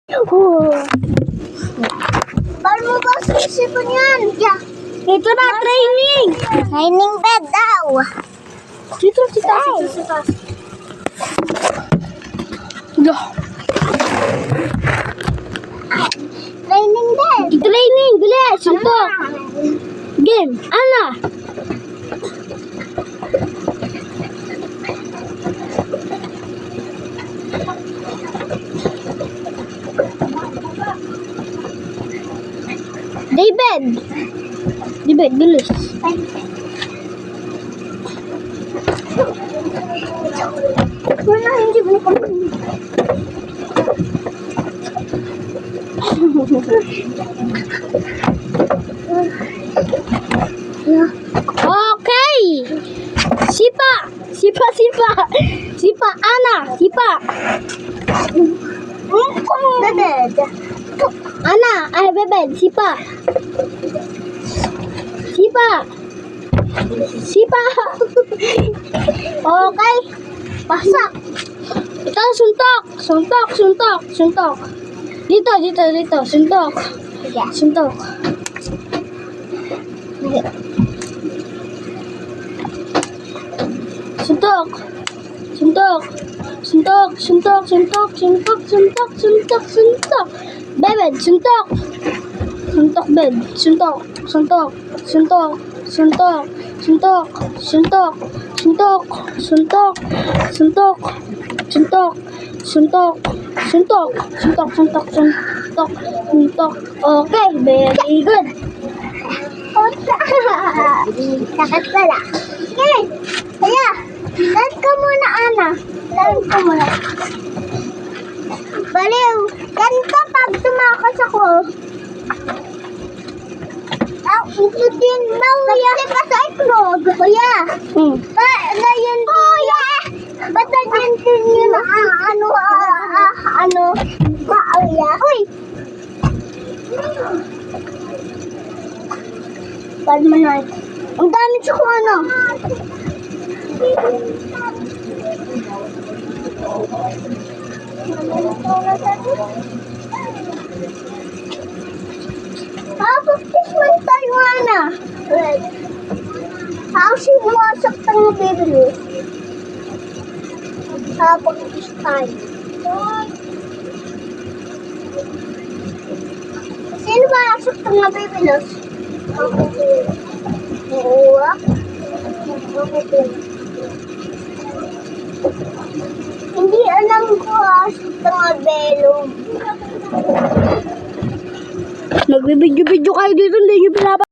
Paano mo ba sisipon yan? Yeah. Ito na, training! Training bed daw. Dito, sa taas. Training bed. Training, bilis. Suntok. Game, Ana. David, bilis. Wala, hindi mo kami. Okay. Sipa, Ana, sipa. Bebed. Ana, ay bebed, sipa. Okay. Pasak. Ito, suntok. Dito, suntok. Suntok. Bebed, suntok. Suntok bed, suntok. Okay, very good. Sakit pala. Okay, kaya, land ka muna, Ana. Land ka muna. Baliw, ganito pag tumakas ako. Ito din ba, kuya? Kasi pa sa itlog, kuya. Ngayon, kuya. Ba't na din yun, kuya? Uy! Bad man na. Ang dami siya kung ano. Pagkis man tayo, Ana. Kasi buwasak tayo bibili. Pagkis tayo. Sino ba asok tayo bibili? Oo. Hindi alam ko asok tayo belo. Nagbibidyo-bidyo kayo dito, hindi nyo pinapa.